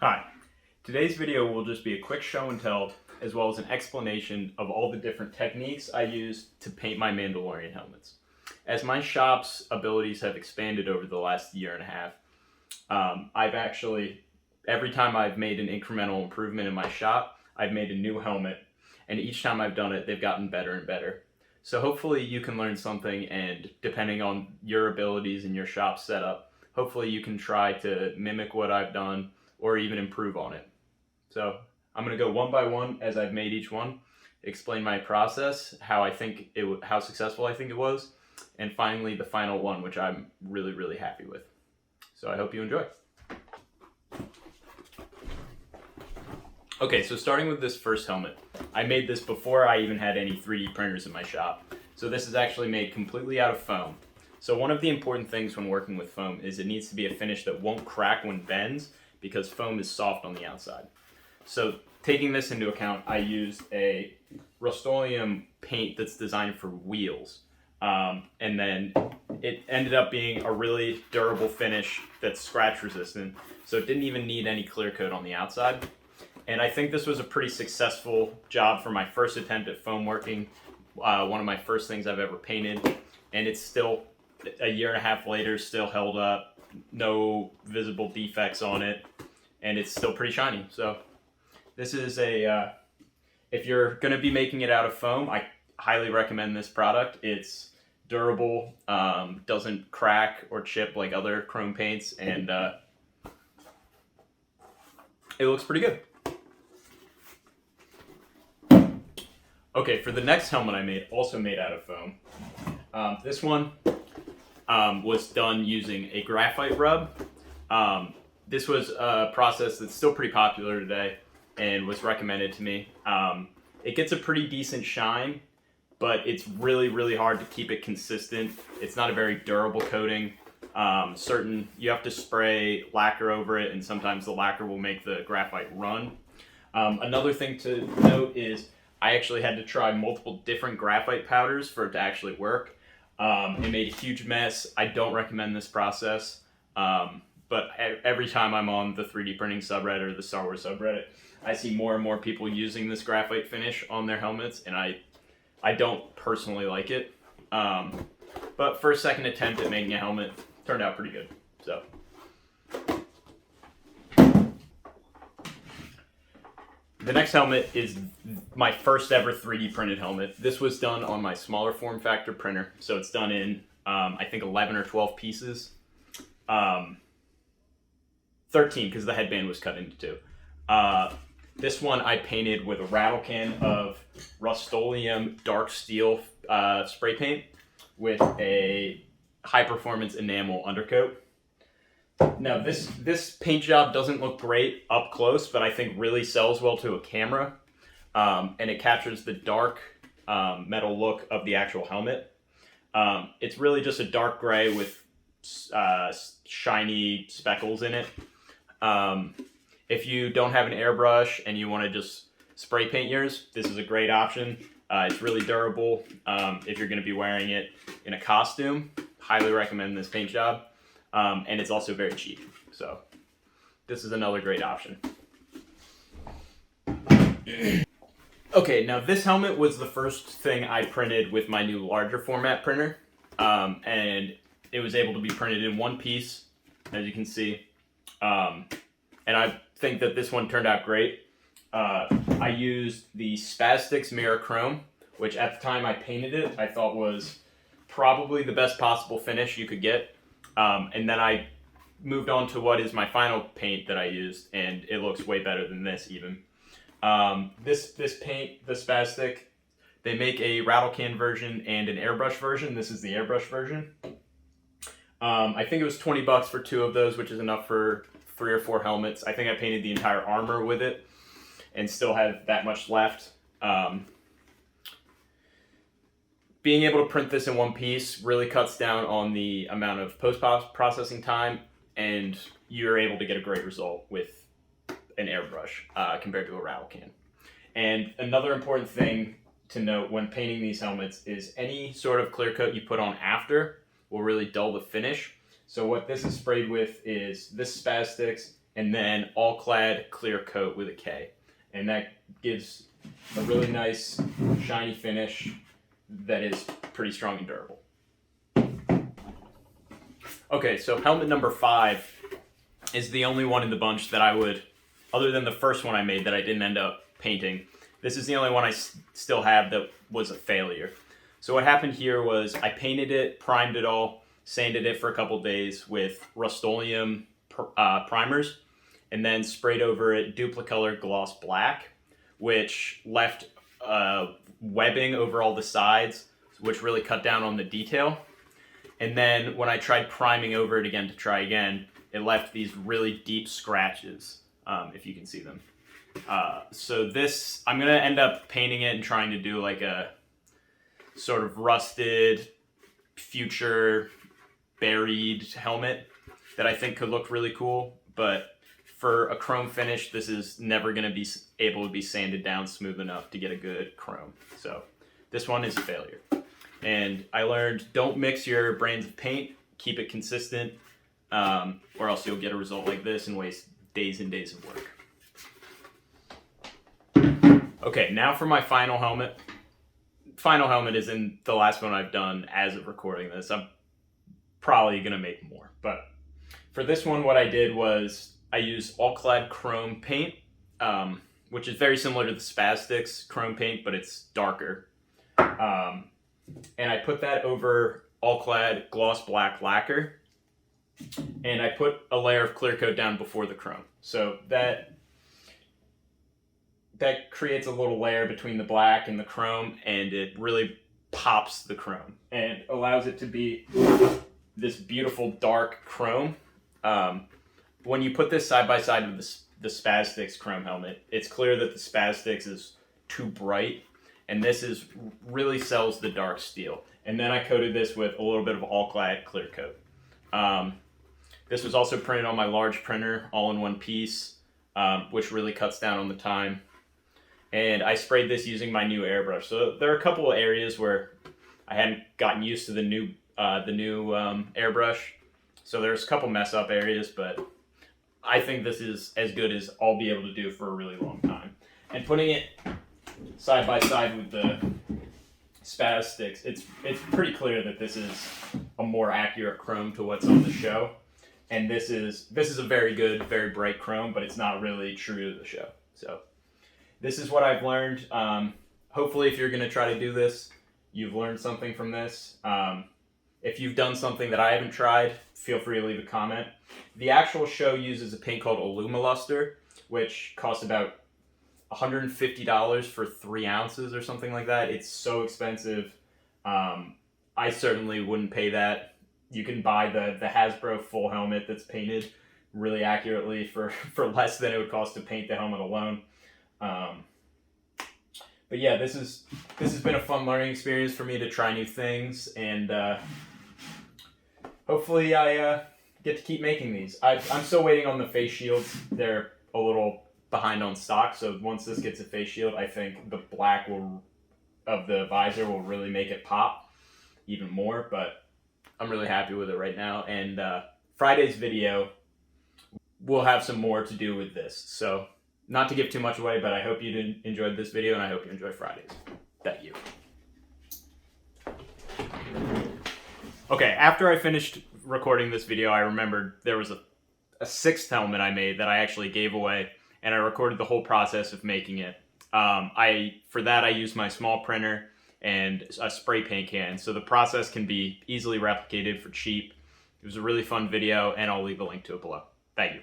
Hi, today's video will just be a quick show and tell as well as an explanation of all the different techniques I use to paint my Mandalorian helmets. As my shop's abilities have expanded over the last year and a half, every time I've made an incremental improvement in my shop, I've made a new helmet, and each time I've done it, they've gotten better and better. So hopefully you can learn something, and depending on your abilities and your shop setup, hopefully you can try to mimic what I've done or even improve on it. So I'm going to go one by one as I've made each one, explain my process, how successful I think it was, and finally the final one, which I'm really happy with. So I hope you enjoy. Okay, so starting with this first helmet, I made this before I even had any 3D printers in my shop. So this is actually made completely out of foam. So one of the important things when working with foam is it needs to be a finish that won't crack when bends, because foam is soft on the outside. So taking this into account, I used a Rust-Oleum paint that's designed for wheels. And then it ended up being a really durable finish that's scratch resistant. So it didn't even need any clear coat on the outside. And I think this was a pretty successful job for my first attempt at foam working. One of my first things I've ever painted. And it's still, a year and a half later, still held up. No visible defects on it. And it's still pretty shiny. So this is if you're going to be making it out of foam, I highly recommend this product. It's durable, doesn't crack or chip like other chrome paints, and it looks pretty good. Okay, for the next helmet I made, also made out of foam. This one was done using a Graphite Rub. This was a process that's still pretty popular today and was recommended to me. It gets a pretty decent shine, but it's really hard to keep it consistent. It's not a very durable coating. You have to spray lacquer over it, and sometimes the lacquer will make the graphite run. Another thing to note is I actually had to try multiple different graphite powders for it to actually work. It made a huge mess. I don't recommend this process. But every time I'm on the 3D printing subreddit or the Star Wars subreddit, I see more and more people using this graphite finish on their helmets, and I don't personally like it. But for a second attempt at making a helmet, turned out pretty good. So the next helmet is my first ever 3D printed helmet. This was done on my smaller form factor printer, so it's done in I think 11 or 12 pieces. 13 because the headband was cut into 2. This one I painted with a rattle can of Rust-Oleum dark steel spray paint with a high performance enamel undercoat. Now this paint job doesn't look great up close, but I think really sells well to a camera, and it captures the dark metal look of the actual helmet. It's really just a dark gray with shiny speckles in it. If you don't have an airbrush and you want to just spray paint yours, this is a great option. It's really durable. If you're going to be wearing it in a costume, highly recommend this paint job. And it's also very cheap. So this is another great option. Okay, now this helmet was the first thing I printed with my new larger format printer. And it was able to be printed in one piece, as you can see. And I think that this one turned out great. I used the Spastics Mirror Chrome, which at the time I painted it, I thought was probably the best possible finish you could get. And then I moved on to what is my final paint that I used, and it looks way better than this even. This paint, the Spastic, they make a rattle can version and an airbrush version. This is the airbrush version. I think it was $20 for 2 of those, which is enough for 3 or 4 helmets. I think I painted the entire armor with it and still have that much left. Being able to print this in one piece really cuts down on the amount of post-processing time, and you're able to get a great result with an airbrush compared to a rattle can. And another important thing to note when painting these helmets is any sort of clear coat you put on after will really dull the finish. So what this is sprayed with is this Spastics and then all clad clear coat with a K. And that gives a really nice shiny finish that is pretty strong and durable. Okay, so helmet number 5 is the only one in the bunch that I would, other than the first one I made that I didn't end up painting, this is the only one I still have that was a failure. So what happened here was I painted it, primed it all, sanded it for a couple days with Rust-Oleum primers, and then sprayed over it Duplicolor Gloss Black, which left webbing over all the sides, which really cut down on the detail. And then when I tried priming over it again to try again, it left these really deep scratches, if you can see them. So this, I'm going to end up painting it and trying to do like a sort of rusted, future, buried helmet that I think could look really cool. But for a chrome finish, this is never going to be able to be sanded down smooth enough to get a good chrome. So this one is a failure. And I learned, don't mix your brands of paint, keep it consistent, or else you'll get a result like this and waste days and days of work. Okay, now for my final helmet. Final helmet is in the last one I've done as of recording this. I'm probably going to make more. But for this one, what I did was I used all-clad chrome paint, which is very similar to the Spastics chrome paint, but it's darker. And I put that over all-clad gloss black lacquer, and I put a layer of clear coat down before the chrome. So that creates a little layer between the black and the chrome, and it really pops the chrome and allows it to be this beautiful dark chrome. When you put this side by side with the Spastics chrome helmet, it's clear that the Spastics is too bright, and this really sells the dark steel. And then I coated this with a little bit of all-clad clear coat. This was also printed on my large printer, all in one piece, which really cuts down on the time. And I sprayed this using my new airbrush. So there are a couple of areas where I hadn't gotten used to the new airbrush. So there's a couple mess up areas, but I think this is as good as I'll be able to do for a really long time. And putting it side by side with the Spastics, it's pretty clear that this is a more accurate chrome to what's on the show. And this is a very good, very bright chrome, but it's not really true to the show. So this is what I've learned. Hopefully, if you're going to try to do this, you've learned something from this. If you've done something that I haven't tried, feel free to leave a comment. The actual show uses a paint called Alumiluster, which costs about $150 for 3 ounces or something like that. It's so expensive. I certainly wouldn't pay that. You can buy the Hasbro full helmet that's painted really accurately for less than it would cost to paint the helmet alone. But yeah, this has been a fun learning experience for me to try new things, and hopefully I get to keep making these. I'm still waiting on the face shields. They're a little behind on stock, so once this gets a face shield, I think the black of the visor will really make it pop even more, but I'm really happy with it right now. And Friday's video will have some more to do with this, so not to give too much away, but I hope you enjoyed this video, and I hope you enjoy Fridays. Thank you. Okay, after I finished recording this video, I remembered there was a 6th helmet I made that I actually gave away, and I recorded the whole process of making it. For that, I used my small printer and a spray paint can, so the process can be easily replicated for cheap. It was a really fun video, and I'll leave a link to it below. Thank you.